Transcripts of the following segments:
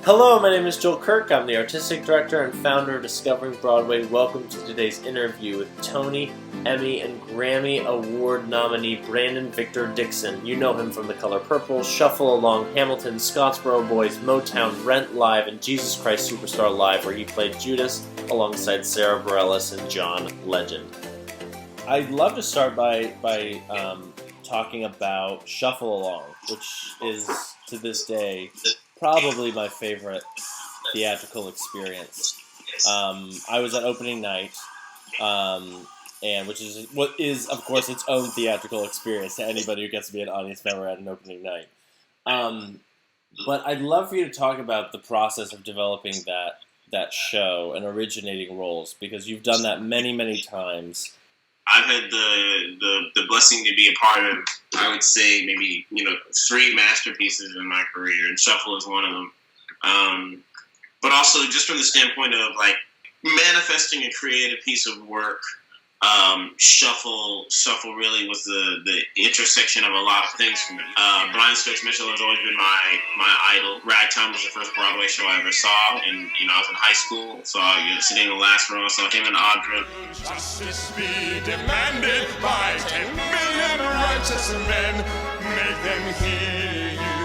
Hello, my name is Joel Kirk. I'm the artistic director and founder of Discovering Broadway. Welcome to today's interview with Tony, Emmy, and Grammy Award nominee Brandon Victor Dixon. You know him from The Color Purple, Shuffle Along, Hamilton, Scottsboro Boys, MoTown, Rent Live, and Jesus Christ Superstar Live, where he played Judas alongside Sarah Bareilles and John Legend. I'd love to start by talking about Shuffle Along, which is, to this day, probably my favorite theatrical experience. I was at opening night, and which is what is, of course, its own theatrical experience to anybody who gets to be an audience member at an opening night. But I'd love for you to talk about the process of developing that show and originating roles, because you've done that many, many times. I've had the blessing to be a part of, I would say, maybe 3 masterpieces in my career, and Shuffle is one of them. But also just from the standpoint of like manifesting a creative piece of work, Shuffle really was the intersection of a lot of things for me. Brian Stokes Mitchell has always been my idol. Ragtime was the first Broadway show I ever saw, and I was in high school, so sitting in the last row, I saw him and Audra. Justice be demanded by 10 million righteous men. Make them hear you.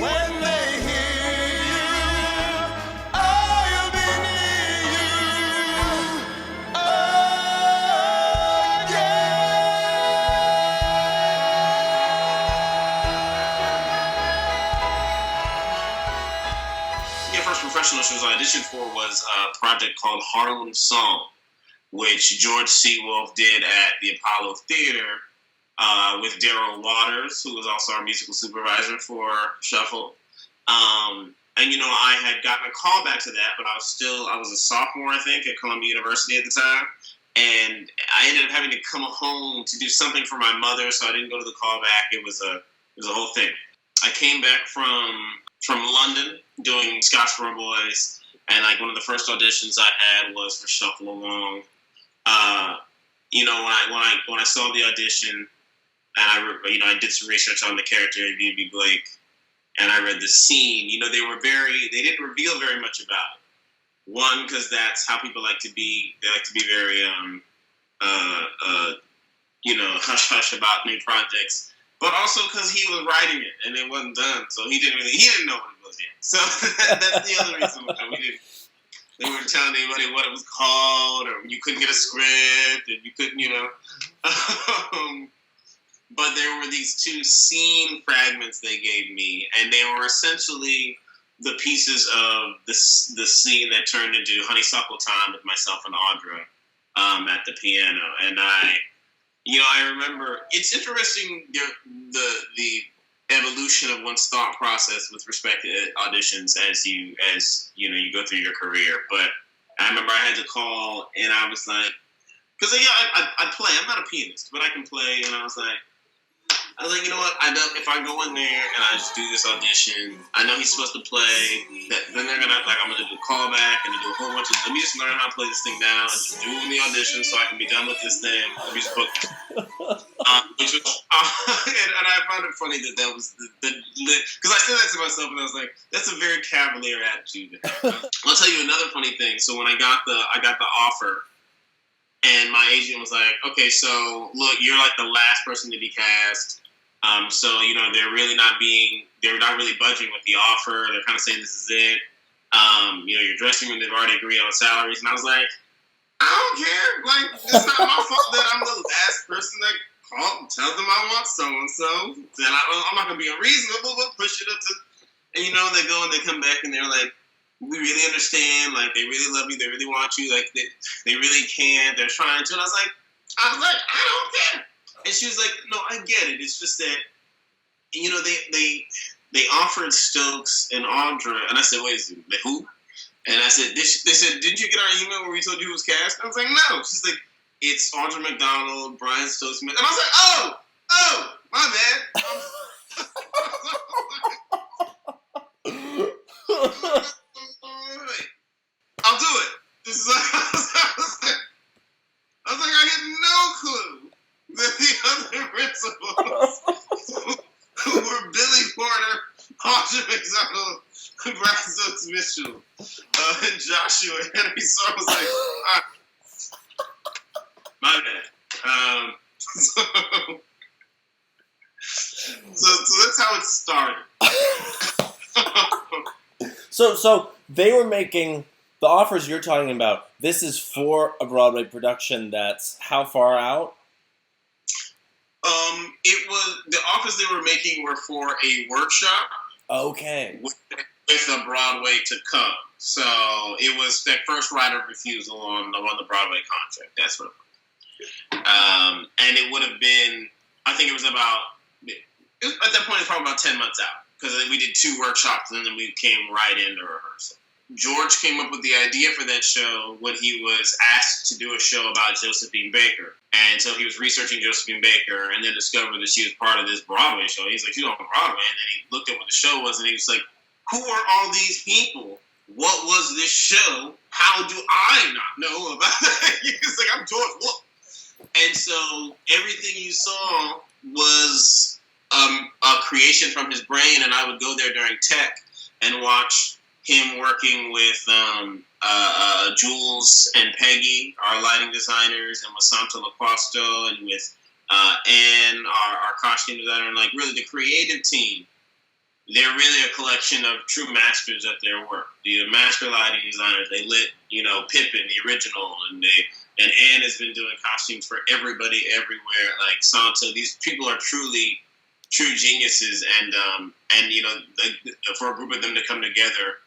When they hear you, I'll be near you. First professional shows I auditioned for was a project called Harlem Song, which George C. Wolfe did at the Apollo Theater with Daryl Waters, who was also our musical supervisor for Shuffle. And I had gotten a call back to that, but I was a sophomore, I think, at Columbia University at the time, and I ended up having to come home to do something for my mother, so I didn't go to the callback. It was a whole thing. I came back from London doing Scottsboro Boys, and like one of the first auditions I had was for Shuffle Along. When I saw the audition, and I did some research on the character of B.B. Blake, and I read the scene. They didn't reveal very much about it. One, because that's how people like to be. They like to be very hush hush about new projects. But also because he was writing it and it wasn't done, so he didn't know what it was yet. So that's the other reason why they weren't telling anybody what it was called, or you couldn't get a script, and you couldn't, But there were these 2 scene fragments they gave me, and they were essentially the pieces of the scene that turned into Honeysuckle Time with myself and Audra at the piano, and I remember, it's interesting the evolution of one's thought process with respect to auditions as you go through your career. But I remember I had to call, and I was like, because I play. I'm not a pianist, but I can play. And I was like, you know what? I know if I go in there and I just do this audition, I know he's supposed to play. Then they're gonna I'm gonna do a callback and do a whole bunch of. Let me just learn how to play this thing down and just do the audition so I can be done with this thing. Let me just book. And I found it funny that was because I said that to myself and I was like, that's a very cavalier attitude. I'll tell you another funny thing. So when I got the offer. And my agent was like, okay, so look, you're like the last person to be cast. So, they're not really budging with the offer. They're kind of saying this is it. Your dressing room, they've already agreed on salaries. And I was like, I don't care. Like, it's not my fault that I'm the last person that called and tells them I want so-and-so. Then I'm not going to be unreasonable, but push it up to, and they go and they come back and they're like, we really understand, like, they really love you, they really want you, like, they really can, they're trying to, and I was like, I don't care. And she was like, no, I get it, it's just that, they offered Stokes and Audra, and I said, wait, who? And I said, they said, didn't you get our email where we told you who was cast? And I was like, no. She's like, it's Audra McDonald, Brian Stokes, and I was like, oh, my bad. I'll do it. This is I was like, I had no clue that the other principals who were Billy Porter, Audra McDonald, Brian Stokes Mitchell, and Joshua Henry. So I was like, all right, my bad. So that's how it started. So they were making the offers you're talking about. This is for a Broadway production that's how far out? It was the offers they were making were for a workshop. Okay. With a Broadway to come. So it was that first right of refusal on the Broadway contract. That's what it was. And it would have been, I think it was about, at that point, it's probably about 10 months out. Because we did 2 workshops and then we came right into rehearsal. George came up with the idea for that show when he was asked to do a show about Josephine Baker. And so he was researching Josephine Baker and then discovered that she was part of this Broadway show. He's like, she's on Broadway. And then he looked at what the show was and he was like, who are all these people? What was this show? How do I not know about that? He's like, I'm George Wolf. And so everything you saw was a creation from his brain. And I would go there during tech and watch him working with Jules and Peggy, our lighting designers, and with Santo Laquasto, and with Anne, our costume designer, and like really the creative team. They're really a collection of true masters at their work. The master lighting designers, they lit, Pippin, the original, and Anne has been doing costumes for everybody everywhere. Like Santo, these people are truly true geniuses, and for a group of them to come together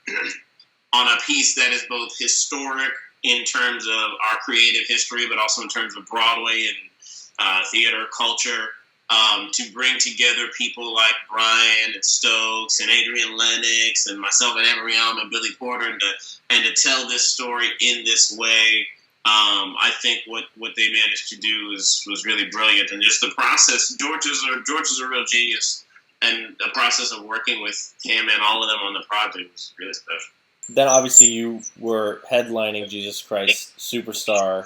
on a piece that is both historic in terms of our creative history, but also in terms of Broadway and theater culture, to bring together people like Brian and Stokes and Adrian Lennox and myself and Emery and Billy Porter, and to tell this story in this way. I think what they managed to do was really brilliant, and just the process. George is a real genius, and the process of working with him and all of them on the project was really special. Then obviously you were headlining Jesus Christ Superstar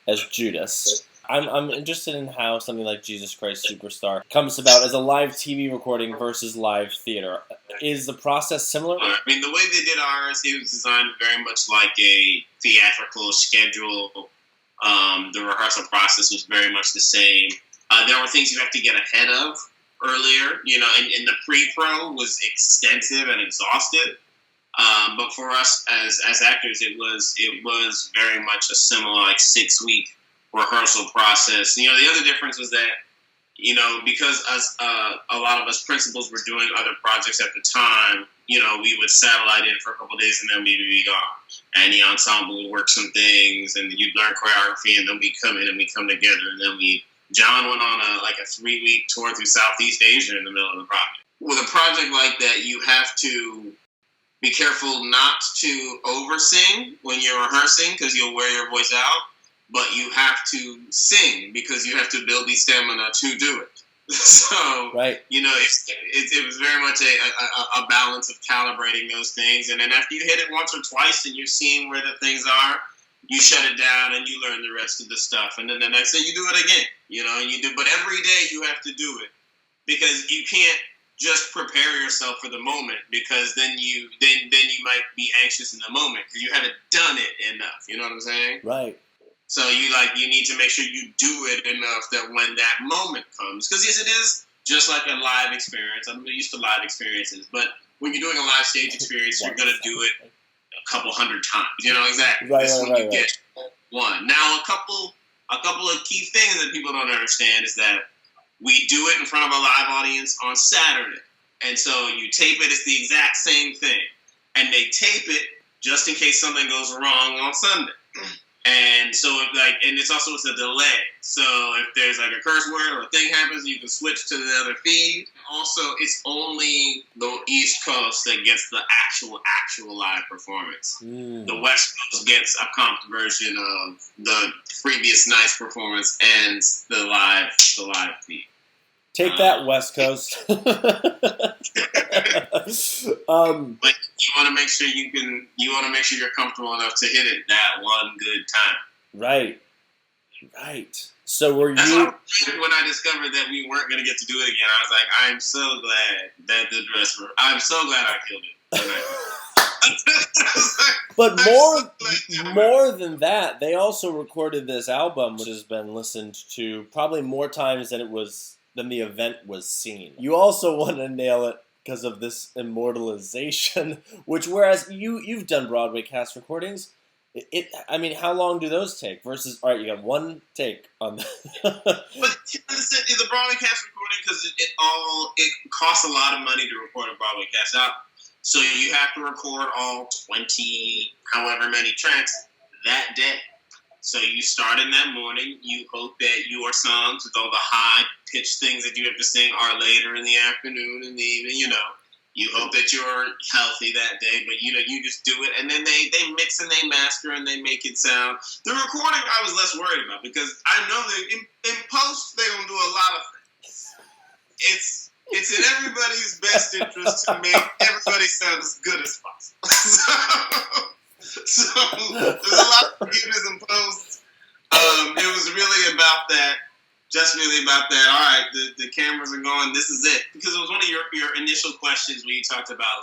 as Judas. I'm interested in how something like Jesus Christ Superstar comes about as a live TV recording versus live theater. Is the process similar? I mean, the way they did ours, it was designed very much like a theatrical schedule. The rehearsal process was very much the same. There were things you have to get ahead of earlier, and the pre-pro was extensive and exhaustive. But for us as actors, it was very much a similar 6-week rehearsal process. The other difference was that, because a lot of us principals were doing other projects at the time, we would satellite in for a couple of days and then we'd be gone. And the ensemble would work some things and you'd learn choreography and then we'd come in and we'd come together and then John went on a 3-week tour through Southeast Asia in the middle of the project. With a project like that, you have to be careful not to over-sing when you're rehearsing because you'll wear your voice out. But you have to sing because you have to build the stamina to do it. So, right. It was very much a balance of calibrating those things. And then after you hit it once or twice and you're seeing where the things are, you shut it down and you learn the rest of the stuff. And then the next day you do it again. You do. But every day you have to do it because you can't just prepare yourself for the moment because then you might be anxious in the moment because you haven't done it enough. You know what I'm saying? Right. So you need to make sure you do it enough that when that moment comes, because yes, it is just like a live experience. I'm used to live experiences, but when you're doing a live stage experience, you're gonna do it a couple hundred times. Exactly. Right, this right, when right, you get one. Now, a couple of key things that people don't understand is that we do it in front of a live audience on Saturday, and so you tape it. It's the exact same thing, and they tape it just in case something goes wrong on Sunday. And so, and it's a delay. So if there's a curse word or a thing happens, you can switch to the other feed. Also, it's only the East Coast that gets the actual live performance. The West Coast gets a comped version of the previous night's performance and the live feed. Take that, West Coast. But you want to make sure you're comfortable enough to hit it that one good time. Right. So were you? When I discovered that we weren't going to get to do it again, I was like, I'm so glad I killed it But more than that, they also recorded this album, which has been listened to probably more times than the event was seen. You also want to nail it because of this Immortalization, which whereas you've done Broadway cast recordings, I mean, how long do those take? Versus, all right, you got one take on that. But the Broadway cast recording, because it costs a lot of money to record a Broadway cast out. So you have to record all 20, however many tracks that day. So you start in that morning. You hope that your songs with all the high-pitched things that you have to sing are later in the afternoon and the evening, You hope that you're healthy that day, but, you just do it. And then they mix and they master and they make it sound. The recording I was less worried about because I know that in post they're going to do a lot of things. It's in everybody's best interest to make everybody sound as good as possible. So there's a lot of forgiveness in post. It was really about that. Just really about that. All right, the cameras are going. This is it. Because it was one of your initial questions when you talked about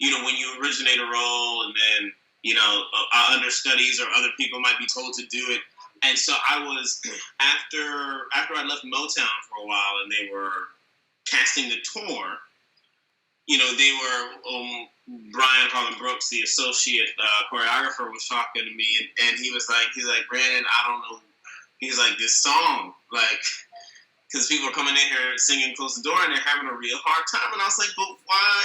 when you originate a role and then understudies or other people might be told to do it. And so I was after I left MoTown for a while and they were casting the tour. They were Brian Harlan Brooks, the associate choreographer, was talking to me, and he was like, Brandon, I don't know. He's like, this song, because people are coming in here singing "Close the Door" and they're having a real hard time, and I was like, but why?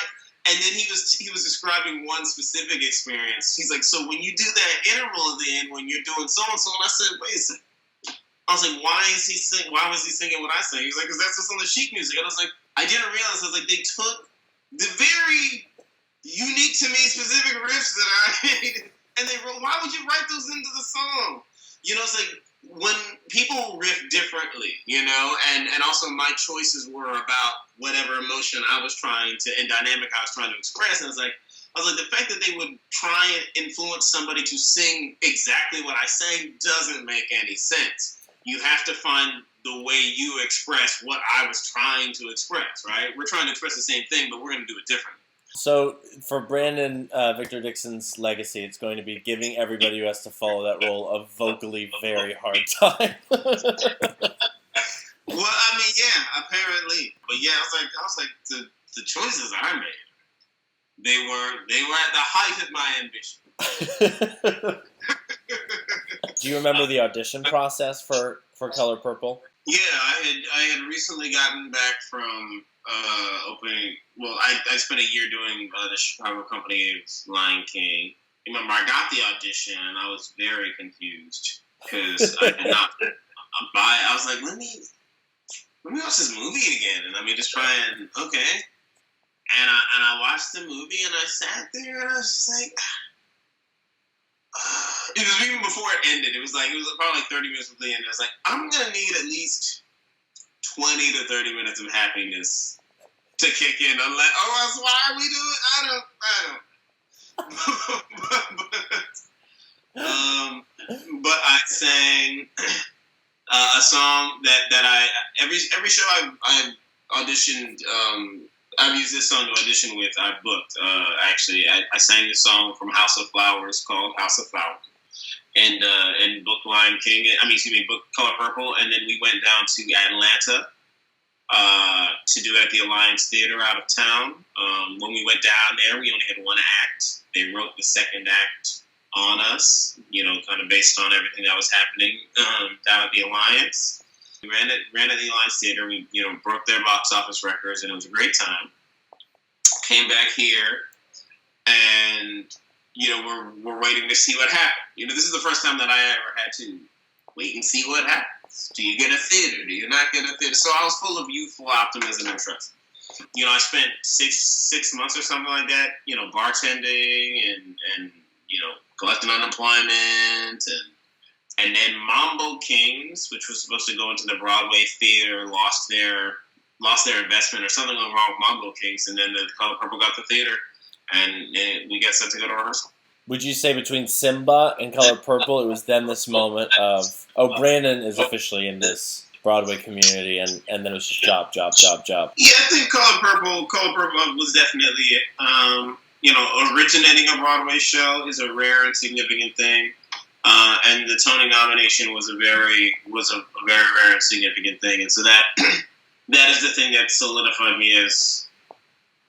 And then he was describing one specific experience. He's like, so when you do that interval at the end when you're doing so and so, and I said, wait a second. I was like, why was he singing what I sang? He's like, because that's what's on the sheet music. And I was like, I didn't realize. I was like, they took the very unique to me specific riffs that I made, and they wrote, why would you write those into the song? It's like when people riff differently, and also my choices were about whatever emotion I was trying to, and dynamic I was trying to express. And I was like, the fact that they would try and influence somebody to sing exactly what I sang doesn't make any sense. You have to find the way you express what I was trying to express, right? We're trying to express the same thing, but we're going to do it differently. So for Brandon Victor Dixon's legacy, it's going to be giving everybody who has to follow that role a vocally very hard time. Well, I mean, yeah, apparently. But yeah, I was like the choices I made, they were at the height of my ambition. Do you remember the audition process for Color Purple? Yeah, I had recently gotten back from opening. Well, I spent a year doing the Chicago company's Lion King. Remember, I got the audition and I was very confused because I did not buy it. I was like, let me watch this movie again, and let me just try and okay. And I watched the movie and I sat there and I was just like. It was even before it ended. It was probably 30 minutes before the end. I was like, I'm gonna need at least 20 to 30 minutes of happiness to kick in. I'm like, that's why are we doing? I don't. But I sang a song that I every show I've auditioned. I've used this song to audition with. I booked. Actually, I sang this song from House of Flowers called House of Flowers, and booked Lion King. Booked Color Purple, and then we went down to Atlanta to do it at the Alliance Theater out of town. When we went down there, we only had one act. They wrote the second act on us, kind of based on everything that was happening down at the Alliance. We ran at the Alliance Theater. We, broke their box office records, and it was a great time. Came back here, and we're waiting to see what happened. This is the first time that I ever had to wait and see what happens. Do you get a theater? Do you not get a theater? So I was full of youthful optimism and trust. I spent six months or something like that, bartending and collecting unemployment and then Mambo Kings, which was supposed to go into the Broadway theater, lost their investment or something went wrong with Mambo Kings, and then the Color Purple got the theater, and we got set to go to rehearsal. Would you say between Simba and Color Purple, it was then this moment of, Brandon is officially in this Broadway community, and then it was just job? Yeah, I think Color Purple was definitely it. originating a Broadway show is a rare and significant thing. And the Tony nomination was a very rare and significant thing. And so that that is the thing that solidified me as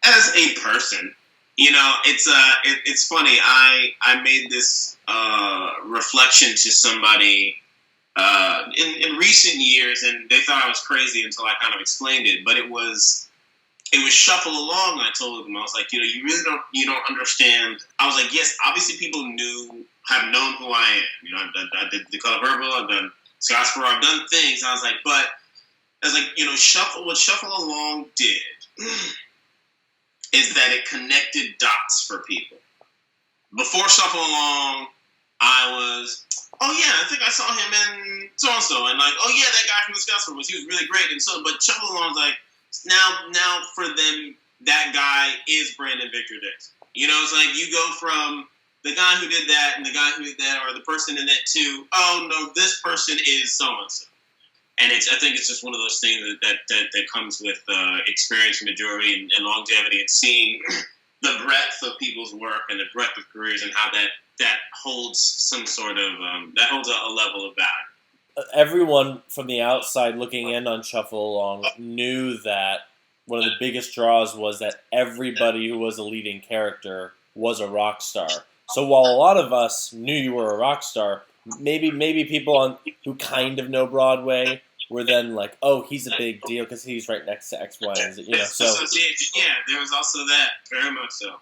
a person. It's funny. I made this reflection to somebody in recent years, and they thought I was crazy until I kind of explained it. But it was Shuffle Along. I told them, I was like, you really don't understand. I was like, yes, obviously people have known who I am. I did the Color Purple, I've done Scottsboro, I've done things. I was like, what Shuffle Along did is that it connected dots for people. Before Shuffle Along, I was, oh yeah, I think I saw him in so-and-so, and like, oh yeah, that guy from the Scottsboro he was really great, and so, but Shuffle Along was like, now for them, that guy is Brandon Victor Dixon. It's like you go from the guy who did that and the guy who did that, or the person in that too. Oh no, this person is so and so, and I think it's just one of those things that comes with experience, maturity, and longevity, and seeing the breadth of people's work and the breadth of careers, and how that holds some sort of that holds a level of value. Everyone from the outside looking in on Shuffle Along knew that one of the biggest draws was that everybody who was a leading character was a rock star. So while a lot of us knew you were a rock star, maybe people who kind of know Broadway were then like, oh, he's a big deal because he's right next to X, Y, and Z. So yeah, there was also that. Very much so.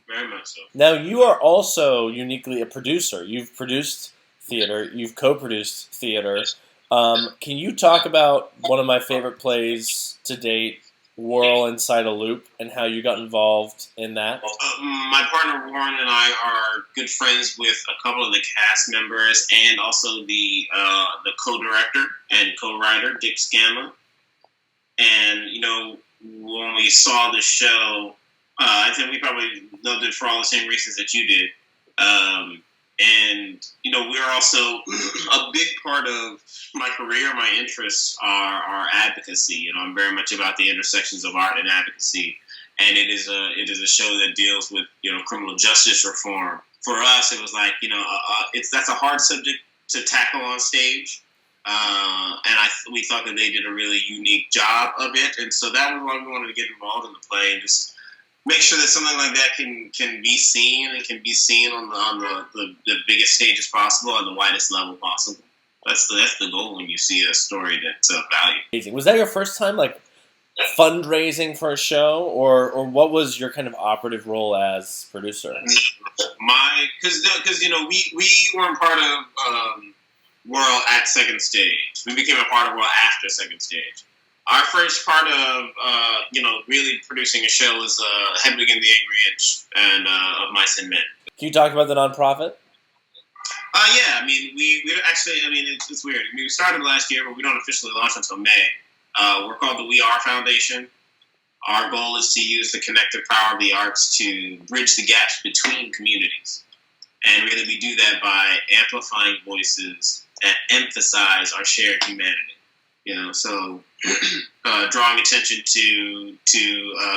Very much so. Now you are also uniquely a producer. You've produced theater. You've co-produced theater. Can you talk about one of my favorite plays to date, Whirl Inside a Loop, and how you got involved in that? My partner Warren and I are good friends with a couple of the cast members and also the co-director and co-writer, Dick Scanlon. And, when we saw the show, I think we probably loved it for all the same reasons that you did. And, we're also a big part of my career, my interests are advocacy. I'm very much about the intersections of art and advocacy. And it is a show that deals with, criminal justice reform. For us, it was like, that's a hard subject to tackle on stage. And we thought that they did a really unique job of it. And so that was why we wanted to get involved in the play and just make sure that something like that can be seen and can be seen on the biggest stages possible, on the widest level possible. That's the goal when you see a story that's of value. Amazing. Was that your first time fundraising for a show, or what was your kind of operative role as producer? Because we weren't part of Whirl at Second Stage. We became a part of Whirl after Second Stage. Our first part of, really producing a show was Hedwig and the Angry Inch and Of Mice and Men. Can you talk about the nonprofit? Yeah. We actually, it's weird. We started last year, but we don't officially launch until May. We're called the We Are Foundation. Our goal is to use the connective power of the arts to bridge the gaps between communities. And really we do that by amplifying voices that emphasize our shared humanity. So drawing attention to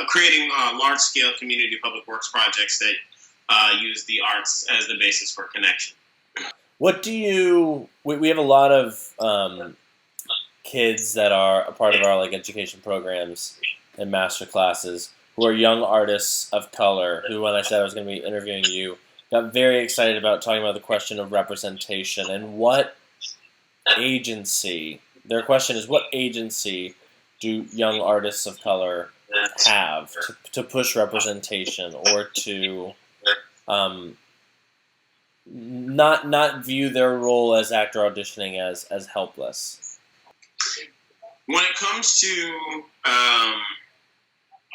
creating large-scale community public works projects that use the arts as the basis for connection. What do you? We have a lot of kids that are a part of our education programs and master classes who are young artists of color. Who, when I said I was going to be interviewing you, got very excited about talking about the question of representation and what agency. Their question is, what agency do young artists of color have to push representation or to not view their role as actor auditioning as helpless? When it comes to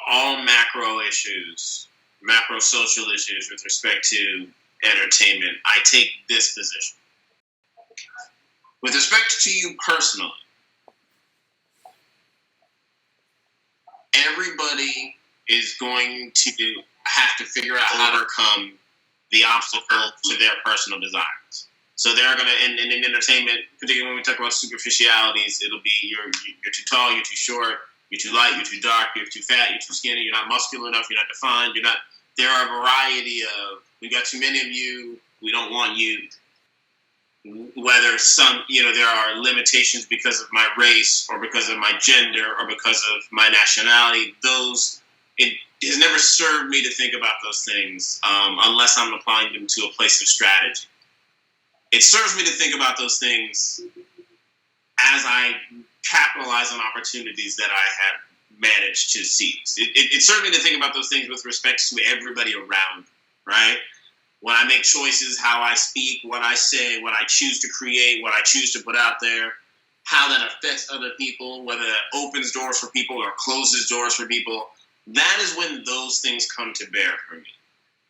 all macro issues, macro social issues with respect to entertainment, I take this position. With respect to you personally, everybody is going to have to figure out how to overcome the obstacle to their personal desires. So they're going to, in entertainment, particularly when we talk about superficialities, it'll be you're too tall, you're too short, you're too light, you're too dark, you're too fat, you're too skinny, you're not muscular enough, you're not defined, you're not there are a variety of, we got too many of you, we don't want you. Whether there are limitations because of my race or because of my gender or because of my nationality, it has never served me to think about those things unless I'm applying them to a place of strategy. It serves me to think about those things as I capitalize on opportunities that I have managed to seize. It serves me to think about those things with respect to everybody around, right? When I make choices, how I speak, what I say, what I choose to create, what I choose to put out there, how that affects other people, whether that opens doors for people or closes doors for people, that is when those things come to bear for me.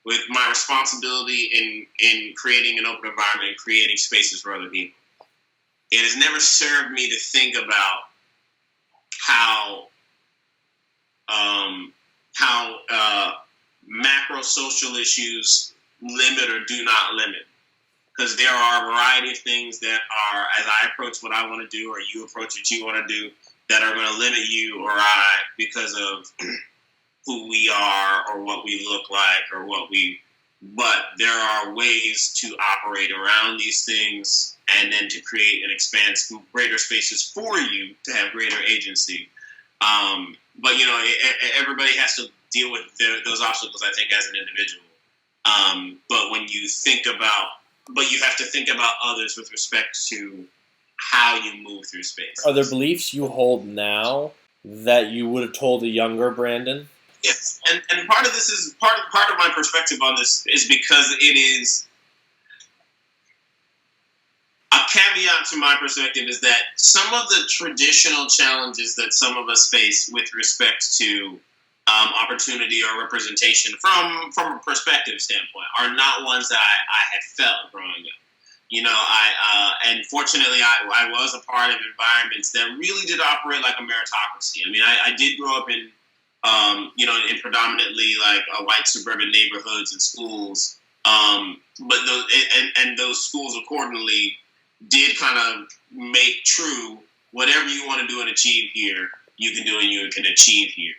With my responsibility in creating an open environment and creating spaces for other people. It has never served me to think about how macro social issues limit or do not limit. Because there are a variety of things that are, as I approach what I want to do or you approach what you want to do, that are going to limit you or I because of who we are or what we look like but there are ways to operate around these things and then to create and expand greater spaces for you to have greater agency. But everybody has to deal with those obstacles, I think, as an individual. But you have to think about others with respect to how you move through space. Are there beliefs you hold now that you would have told a younger Brandon? Yes, and part of this is part of my perspective on this is because it is a caveat to my perspective is that some of the traditional challenges that some of us face with respect to opportunity or representation from a perspective standpoint are not ones that I had felt growing up. And fortunately I was a part of environments that really did operate like a meritocracy. I mean, I did grow up in in predominantly like white suburban neighborhoods and schools, but those schools accordingly did kind of make true whatever you want to do and achieve here, you can do and you can achieve here.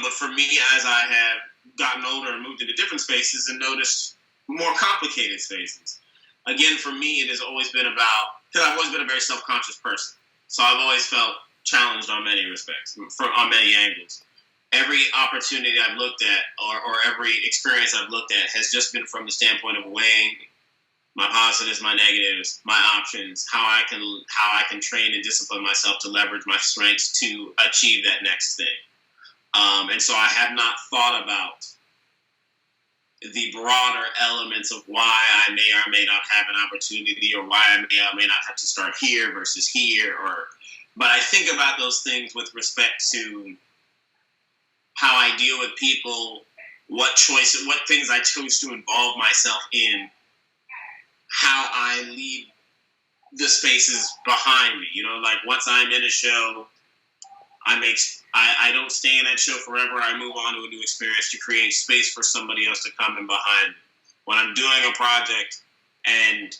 But for me, as I have gotten older and moved into different spaces and noticed more complicated spaces, again, for me, it has always been because I've always been a very self-conscious person. So I've always felt challenged on many respects, on many angles. Every opportunity I've looked at or every experience I've looked at has just been from the standpoint of weighing my positives, my negatives, my options, how I can train and discipline myself to leverage my strengths to achieve that next thing. And so I have not thought about the broader elements of why I may or may not have an opportunity or why I may or may not have to start here versus here. But I think about those things with respect to how I deal with people, what things I choose to involve myself in, how I leave the spaces behind me. Like once I'm in a show, I don't stay in that show forever. I move on to a new experience to create space for somebody else to come in behind me. When I'm doing a project and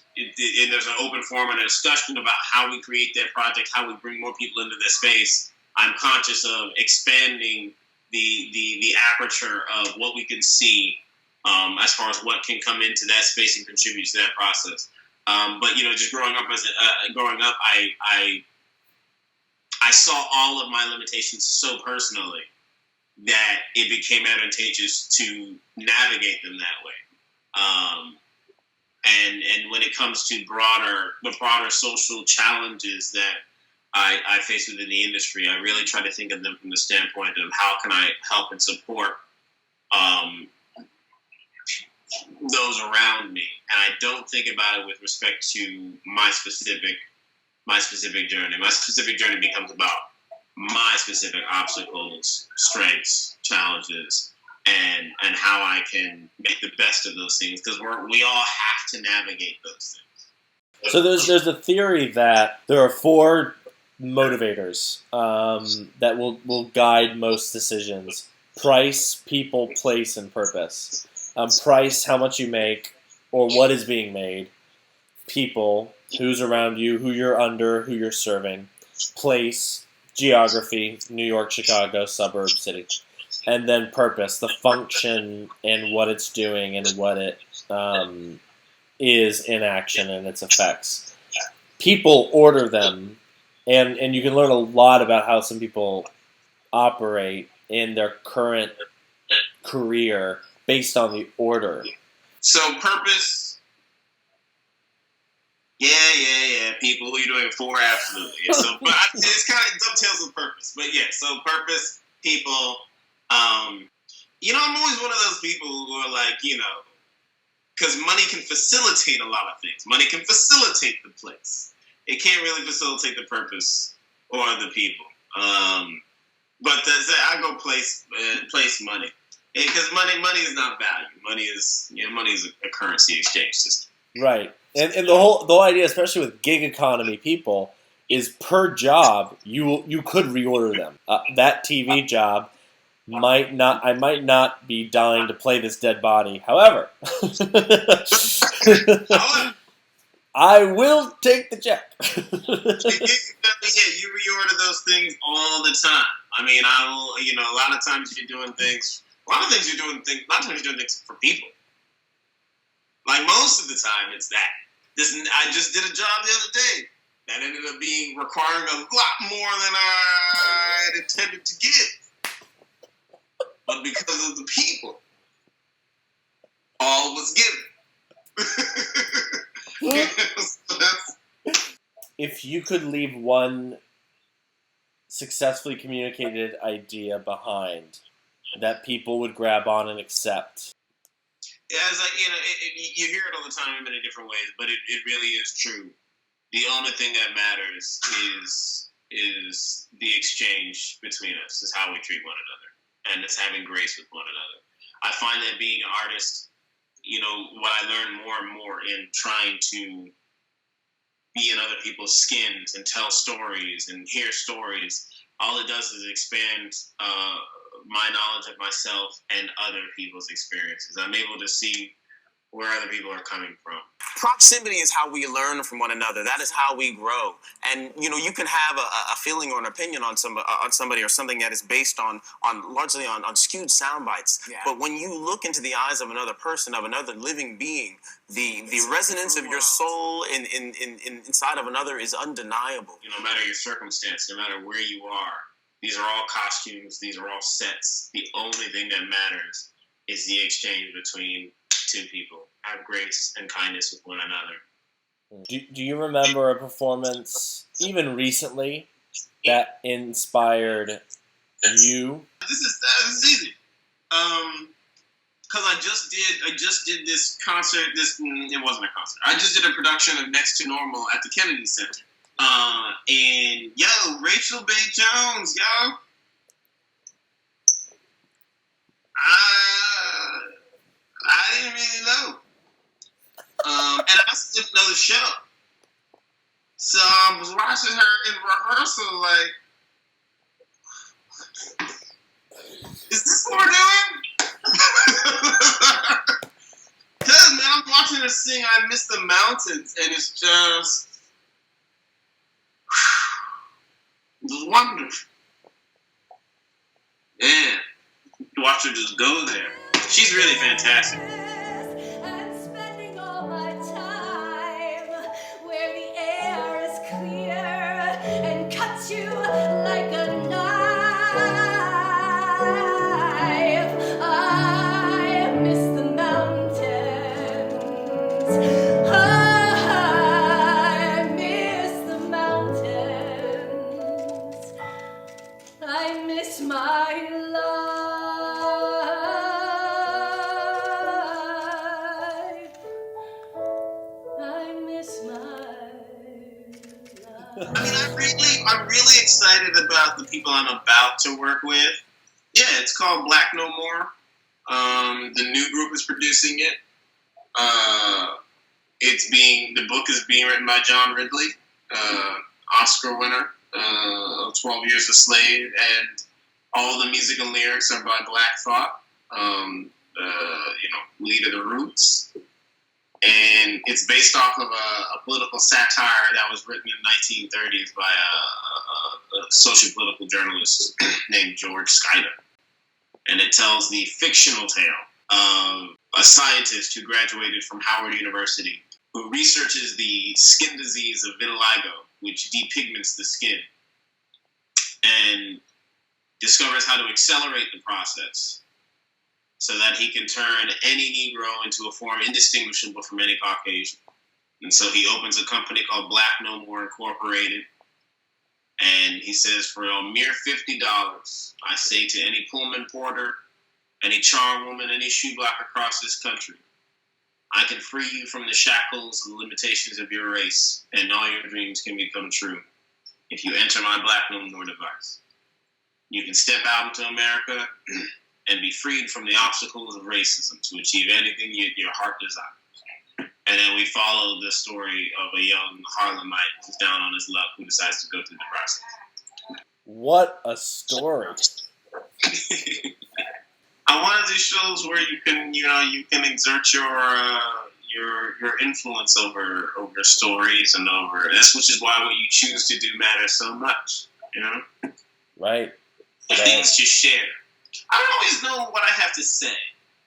there's an open forum and a discussion about how we create that project, how we bring more people into this space, I'm conscious of expanding the aperture of what we can see as far as what can come into that space and contribute to that process. But just growing up, I saw all of my limitations so personally that it became advantageous to navigate them that way. And when it comes to the broader social challenges that I face within the industry, I really try to think of them from the standpoint of how can I help and support those around me. And I don't think about it with respect to my specific journey. My specific journey becomes about my specific obstacles, strengths, challenges, and how I can make the best of those things, because we all have to navigate those things. So there's a theory that there are 4 motivators that will guide most decisions: price, people, place, and purpose. Price, how much you make or what is being made. People, who's around you, who you're under, who you're serving. Place, geography, New York, Chicago, suburb, city. and then purpose, the function and what it's doing and what it is in action and its effects. People order them, and you can learn a lot about how some people operate in their current career based on the order. So purpose, yeah. People, who are you doing it for? Absolutely. Yeah. So, but it's kind of dovetails with purpose. But yeah, so purpose, people. I'm always one of those people who are like, because money can facilitate a lot of things. Money can facilitate the place. It can't really facilitate the purpose or the people. But I go place money, because money is not value. Money is a currency exchange system. Right, and the whole idea, especially with gig economy people, is per job you could reorder them. That TV job I might not be dying to play this dead body. However, I will take the check. Yeah, you reorder those things all the time. I mean, I will. A lot of times you're doing things. A lot of times you're doing things for people. Like most of the time, it's that. I just did a job the other day that ended up requiring a lot more than I had intended to give. But because of the people, all was given. If you could leave one successfully communicated idea behind that people would grab on and accept. Yeah, it's like, you hear it all the time in many different ways, but it really is true. The only thing that matters is the exchange between us, is how we treat one another. And it's having grace with one another. I find that being an artist, what I learn more and more in trying to be in other people's skins and tell stories and hear stories, all it does is expand my knowledge of myself and other people's experiences. I'm able to see where other people are coming from. Proximity is how we learn from one another. That is how we grow. And you can have a feeling or an opinion on somebody or something that is based largely on skewed sound bites. Yeah. But when you look into the eyes of another person, of another living being, the resonance of your soul inside of another is undeniable. No matter your circumstance, no matter where you are, these are all costumes. These are all sets. The only thing that matters is the exchange between two people. Have grace and kindness with one another. Do you remember a performance, even recently, that inspired you? This is easy. Because I just did this concert. It wasn't a concert. I just did a production of Next to Normal at the Kennedy Center. And Rachel Bay Jones, I didn't really know. And I also didn't know the show. So I was watching her in rehearsal like, is this what we're doing? Because, man, I'm watching her sing I Miss the Mountains, and it's just, it's wonderful. Yeah. Watch her just go there. She's really fantastic. I'm spending all my time where the air is clear and cuts you like a knife. I miss the mountains. I miss the mountains. I miss my love. I'm really excited about the people I'm about to work with. Yeah, it's called Black No More. The new group is producing it. The book is being written by John Ridley, Oscar winner of 12 Years a Slave, and all the music and lyrics are by Black Thought, leader of the Roots. And it's based off of a political satire that was written in the 1930s by a social political journalist named George Schuyler. And it tells the fictional tale of a scientist who graduated from Howard University who researches the skin disease of vitiligo, which depigments the skin, and discovers how to accelerate the process so that he can turn any Negro into a form indistinguishable from any Caucasian. And so he opens a company called Black No More Incorporated. And he says, for a mere $50, I say to any Pullman porter, any charwoman, any shoeblack across this country, I can free you from the shackles and limitations of your race, and all your dreams can become true if you enter my Black No More device. You can step out into America and be freed from the obstacles of racism to achieve anything your heart desires. And then we follow the story of a young Harlemite who's down on his luck who decides to go through the process. What a story. One of these shows where you can exert your influence over stories and over this, which is why what you choose to do matters so much. Right. Things to share. I don't always know what I have to say,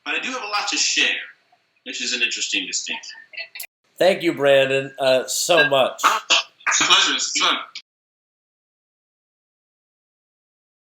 but I do have a lot to share, which is an interesting distinction. Thank you, Brandon, so much. It's a pleasure. It's fun.